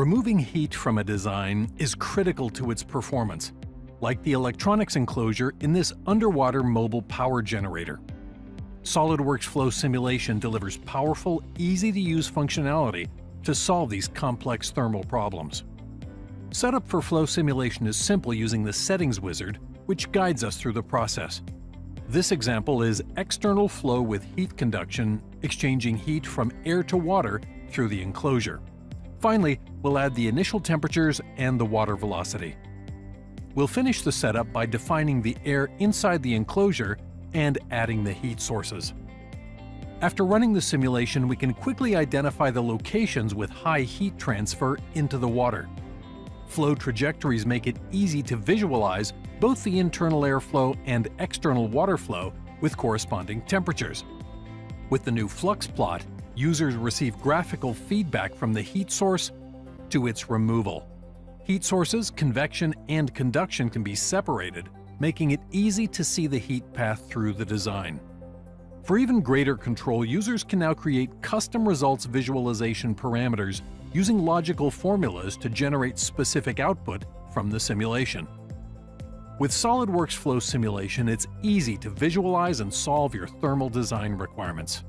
Removing heat from a design is critical to its performance, like the electronics enclosure in this underwater mobile power generator. SolidWorks Flow Simulation delivers powerful, easy-to-use functionality to solve these complex thermal problems. Setup for flow simulation is simple using the Settings wizard, which guides us through the process. This example is external flow with heat conduction, exchanging heat from air to water through the enclosure. Finally, we'll add the initial temperatures and the water velocity. We'll finish the setup by defining the air inside the enclosure and adding the heat sources. After running the simulation, we can quickly identify the locations with high heat transfer into the water. Flow trajectories make it easy to visualize both the internal airflow and external water flow with corresponding temperatures. With the new flux plot, users receive graphical feedback from the heat source to its removal. Heat sources, convection, and conduction can be separated, making it easy to see the heat path through the design. For even greater control, users can now create custom results visualization parameters using logical formulas to generate specific output from the simulation. With SolidWorks Flow Simulation, it's easy to visualize and solve your thermal design requirements.